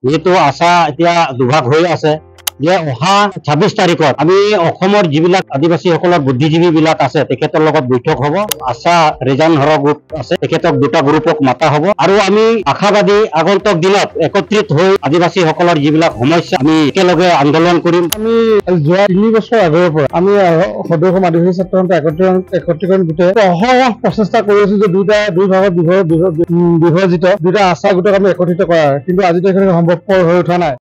যেহেতু আশা এতিয়া দুভাগ হৈ আছে যে অহা 26 তাৰিখত আমি অসমৰ যিবিলাক আদিবাসীসকলৰ বুদ্ধিজীৱী বিলাক আছে তেখেতৰ লগত বৈঠক হ'ব। আশা ৰিজান হৰ গ্ৰুপ আছে, তেখেতক দুটা গ্ৰুপক মাতা হ'ব আৰু আমি আশাবাদী আগন্তুক দিনত একত্ৰিত হৈ আদিবাসীসকলৰ যিবিলাক সমস্যা আমি একেলগে আন্দোলন কৰিম। আমি যোৱা 3 বছৰ আগৰ পৰা আমি সদৌ অসম আদিবাসী ছাত্ৰ সন্থা একত্ৰীকৰণ গোটে অহৰহ প্ৰচেষ্টা কৰি আছো যে দুই ভাগত বিভাজিত দুটা আশা গোটক আমি একত্ৰিত কৰাৰ, কিন্তু আজি তাৰিখলৈকে সম্ভৱপৰ হৈ উঠা নাই।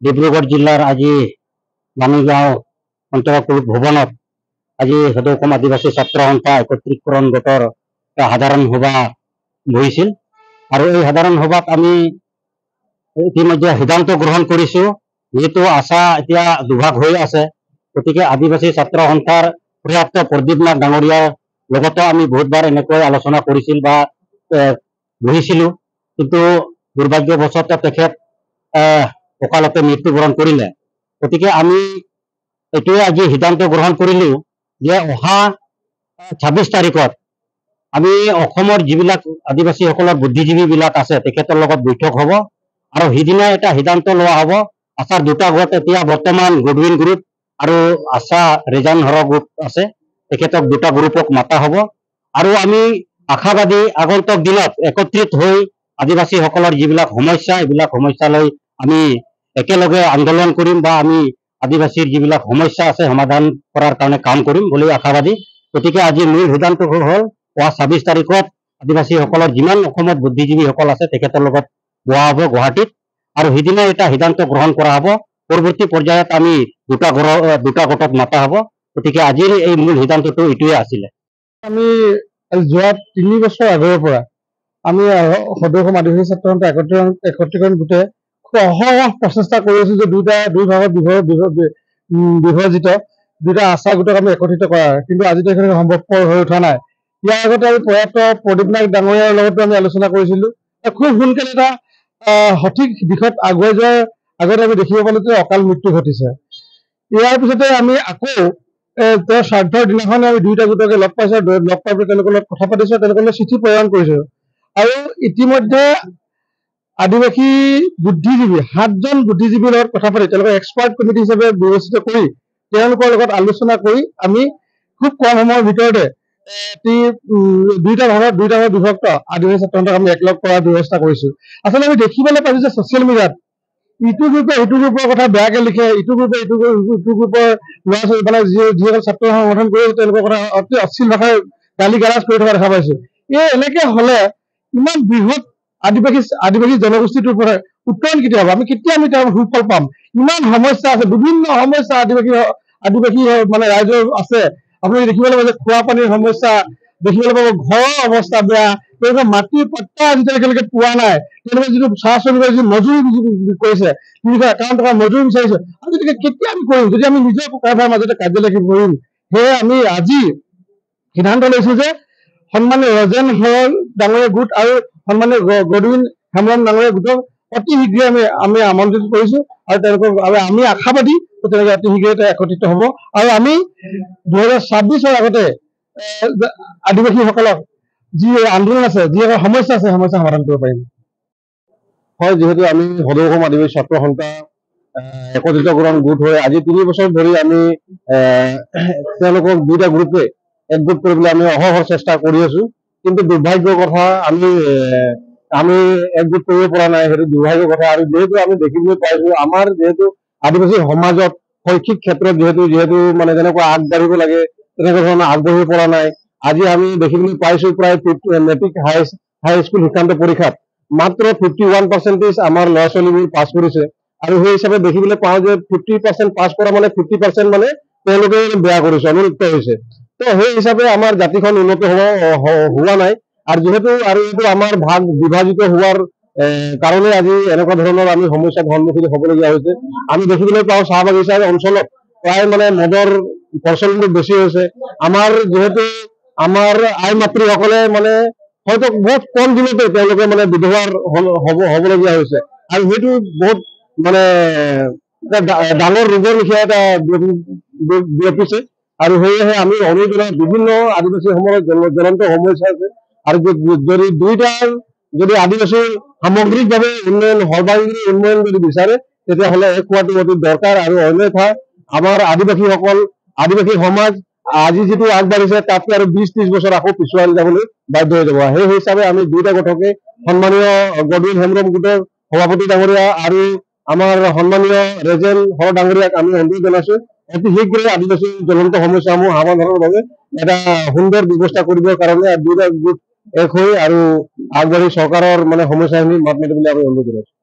ডিব্ৰুগড় জিলাৰ আজি বাণীগাঁও অন্তৰ্গত ভৱনত আজি সদৌ অসম আদিবাসী ছাত্ৰ সন্থা একত্ৰীকৰণ গোটৰ সাধাৰণ সভা বহিছিল আৰু এই সাধাৰণ সভাত আমি ইতিমধ্যে সিদ্ধান্ত গ্ৰহণ কৰিছো। যেহেতু আশা এতিয়া দুভাগ হৈ আছে, গতিকে আদিবাসী ছাত্ৰ সন্থাৰ পৰ্যাপ্ত প্ৰদীপ নাথ ডাঙৰীয়াৰ লগতো আমি বহুতবাৰ এনেকৈ আলোচনা কৰিছিল বা বহিছিলো, কিন্তু দুৰ্ভাগ্যবশতঃ তেখেত অকালতে মৃত্যুবৰণ কৰিলে। গতিকে আমি এইটোৱে আজি সিদ্ধান্ত গ্ৰহণ কৰিলো যে অহা 26 তাৰিখত আমি অসমৰ যিবিলাক আদিবাসীসকলৰ বুদ্ধিজীৱী বিলাক আছে তেখেতৰ লগত বৈঠক হ'ব আৰু সিদিনা এটা সিদ্ধান্ত লোৱা হ'ব। আশাৰ দুটা গোট এতিয়া বৰ্তমান গুডউইন গ্ৰুপ আৰু আশা ৰিজান হৰ গ্ৰুপ আছে, তেখেতক দুটা গ্ৰুপক মাতা হ'ব আৰু আমি আশাবাদী আগন্তুক দিনত একত্ৰিত হৈ আদিবাসীসকলৰ যিবিলাক সমস্যা এইবিলাক সমস্যালৈ আমি একেলগে আন্দোলন কৰিম বা আমি আদিবাসীৰ যিবিলাক সমস্যা আছে সমাধান কৰাৰ কাৰণে কাম কৰিম বুলি আশাবাদী। গতিকে আজি মূল সিদ্ধান্ত হ'ল অহা 26 তাৰিখত আদিবাসীসকলৰ যিমান অসমত বুদ্ধিজীৱীসকল আছে তেখেতৰ লগত বহা হ'ব গুৱাহাটীত আৰু সিদিনা এটা সিদ্ধান্ত গ্ৰহণ কৰা হ'ব। পৰৱৰ্তী পৰ্যায়ত আমি দুটা গোটত মাতা হ'ব। গতিকে আজিৰ এই মূল সিদ্ধান্তটো এইটোৱে আছিলে। আমি যোৱা 3 বছৰ আগৰ পৰা আমি সদৌ অসম আদিবাসী ছাত্ৰ সন্থা একত্ৰীকৰণ গোটে অহৰহ প্ৰচেষ্টা কৰি আছো যে দুই ভাগত বিভাজিত দুটা আশা গোটক আমি একত্ৰিত কৰাৰ, কিন্তু আজি তাৰিখলৈকে সম্ভৱপৰ হৈ উঠা নাই। ইয়াৰ আগতে আমি প্ৰয়াত প্ৰদীপ নাথ ডাঙৰীয়াৰ লগতো আমি আলোচনা কৰিছিলো। খুব সোনকালে এটা সঠিক দিশত আগুৱাই যোৱাৰ আগতে আমি দেখিব পালো যে অকাল মৃত্যু ঘটিছে। ইয়াৰ পিছতে আমি আকৌ তেওঁৰ শ্ৰাদ্ধৰ দিনাখনে আমি দুইটা গোটকে লগ পাইছো, লগ পাই তেওঁলোকৰ লগত কথা পাতিছো, তেওঁলোকলৈ চিঠি প্ৰেৰণ কৰিছো আৰু ইতিমধ্যে আদিবাসী বুদ্ধিজীৱী 7জন বুদ্ধিজীৱীৰ লগত কথা পাতি তেওঁলোকক এক্সপাৰ্ট কমিটি হিচাপে বিবেচিত কৰি তেওঁলোকৰ লগত আলোচনা কৰি আমি খুব কম সময়ৰ ভিতৰতে দুইটা ভাগত বিভক্ত আদিবাসী ছাত্ৰ সন্থাক আমি একলগ কৰাৰ ব্যৱস্থা কৰিছো। আচলতে আমি দেখিবলৈ পাইছো যে ছচিয়েল মিডিয়াত ইটো গ্ৰুপে ইটো গ্ৰুপৰ কথা বেয়াকে লিখে, ইটো গ্ৰুপে ইটো গ্ৰুপৰ ল'ৰা ছোৱালী মানে যিসকল ছাত্ৰ সংগঠন কৰি আছে তেওঁলোকৰ কথা অতি অশ্লীল ভাষাৰ গালি গালাজ কৰি থকা দেখা পাইছো। এনেকে হলে ইমান বৃহৎ আদিবাসী জনগোষ্ঠীটোৰ পৰা উত্তৰণ কেতিয়া হ'ব? আমি কেতিয়া তাৰ সুফল পাম? ইমান সমস্যা আছে, বিভিন্ন সমস্যা আদিবাসী মানে ৰাইজৰ আছে। আপুনি দেখিবলৈ পাব যে খোৱা পানীৰ সমস্যা দেখিবলৈ পাব, ঘৰৰ অৱস্থা বেয়া, তেওঁলোকে মাটিৰ পট্টা আজি তাৰিখলৈকে পোৱা নাই, তেওঁলোকে যিটো চাহ শ্ৰমিকৰ যি মজুৰি কৰিছে 351 টকা মজুৰি বিচাৰিছে। আমি কেতিয়া আমি কৰিম যদি আমি নিজৰ কাৰোবাৰ মাজতে কাৰ্যালয় কৰিম? সেয়ে আমি আজি সিদ্ধান্ত লৈছো যে সন্মানীয় ৰজেন হৰ ডাঙৰীয়া গোট আৰু সন্মানীয় গুডউইন হেমব্ৰম ডাঙৰীয়া গোটক অতি শীঘ্ৰে আমি আমন্ত্ৰিত কৰিছো আৰু তেওঁলোকক আমি আশাবাদী তেওঁলোকে অতি শীঘ্ৰে একত্ৰিত হ'ব আৰু আমি 2026ৰ আগতে আদিবাসীসকলক যি আন্দোলন আছে, যি সমস্যা আছে সমস্যা সমাধান কৰিব পাৰিম। হয়, যিহেতু আমি সদৌ অসম আদিবাসী ছাত্ৰ সন্থা একত্ৰিতকৰণ গোট হৈ আজি 3 বছৰ ধৰি আমি তেওঁলোকক দুইটা গ্ৰুপে একগোট কৰিবলৈ আমি অহৰহ চেষ্টা কৰি আছো, কিন্তু দুৰ্ভাগ্যৰ কথা আমি একগোট কৰিব পৰা নাই, সেইটো দুৰ্ভাগ্যৰ কথা। আৰু যেহেতু আমি দেখিবলৈ পাইছো আমাৰ যিহেতু আদিবাসী সমাজত শৈক্ষিক ক্ষেত্ৰত যিহেতু মানে যেনেকুৱা আগবাঢ়িব লাগে তেনেকুৱা ধৰণৰ আগবাঢ়িব পৰা নাই। আজি আমি দেখিবলৈ পাইছো প্ৰায় মেট্ৰিক হাই স্কুল শিক্ষান্ত পৰীক্ষাত মাত্ৰ 51% আমাৰ ল'ৰা ছোৱালীবোৰ পাছ কৰিছে আৰু সেই হিচাপে দেখিবলৈ পাওঁ যে 50% পাছ কৰা মানে 50% মানে তেওঁলোকে বেয়া কৰিছে, অনুন্নত হৈছে। তো সেই হিচাপে আমাৰ জাতিখন উন্নত হোৱা নাই আৰু যিহেতু এইটো আমাৰ ভাগ বিভাজিত হোৱাৰ কাৰণে আজি এনেকুৱা ধৰণৰ আমি সমস্যাৰ সন্মুখীন হ'বলগীয়া হৈছে। আমি দেখিবলৈ পাওঁ চাহ বাগিচাৰ অঞ্চলত প্ৰায় মানে মদৰ প্ৰচলনটো বেছি হৈছে। আমাৰ যিহেতু আমাৰ আই মাতৃসকলে মানে হয়তো বহুত কম দিনতে তেওঁলোকে মানে বিধৱাৰ হ'বলগীয়া হৈছে আৰু সেইটো বহুত মানে ডাঙৰ ৰোগৰ লেখীয়া এটা বিয়পিছে আৰু সেয়েহে আমি অনুজনে বিভিন্ন আদিবাসী সমাজৰ জ্বলন্ত সমস্যা আছে আৰু যদি দুইটাৰ যদি আদিবাসী সামগ্ৰিকভাৱে উন্নয়ন সৰ্বাংগী উন্নয়ন যদি বিচাৰে তেতিয়াহ'লে এক হোৱাটো অতি দৰকাৰ আৰু অন্যথা আমাৰ আদিবাসী সমাজ আজি যিটো আগবাঢ়িছে তাতকৈ আৰু 20-30 বছৰ আকৌ পিছুৱাই যাবলৈ বাধ্য হৈ যাব সেই হিচাপে আমি দুইটা গোটকে সন্মানীয় গডৱিন হেমব্ৰম গোটৰ সভাপতি ডাঙৰীয়া আৰু আমাৰ সন্মানীয় ৰেজেল হৰ ডাঙৰীয়াক আমি অনুৰোধ জনাইছো অতি শীঘ্ৰে আদিবাসী জ্বলন্ত সমস্যাসমূহ সমাধানৰ বাবে এটা সুন্দৰ ব্যৱস্থা কৰিবৰ কাৰণে দুইটা গোট এক হৈ আৰু আগবাঢ়ি চৰকাৰৰ মানে সমস্যাখিনি মাত মাতিবলৈ আমি অনুৰোধ জনাইছো।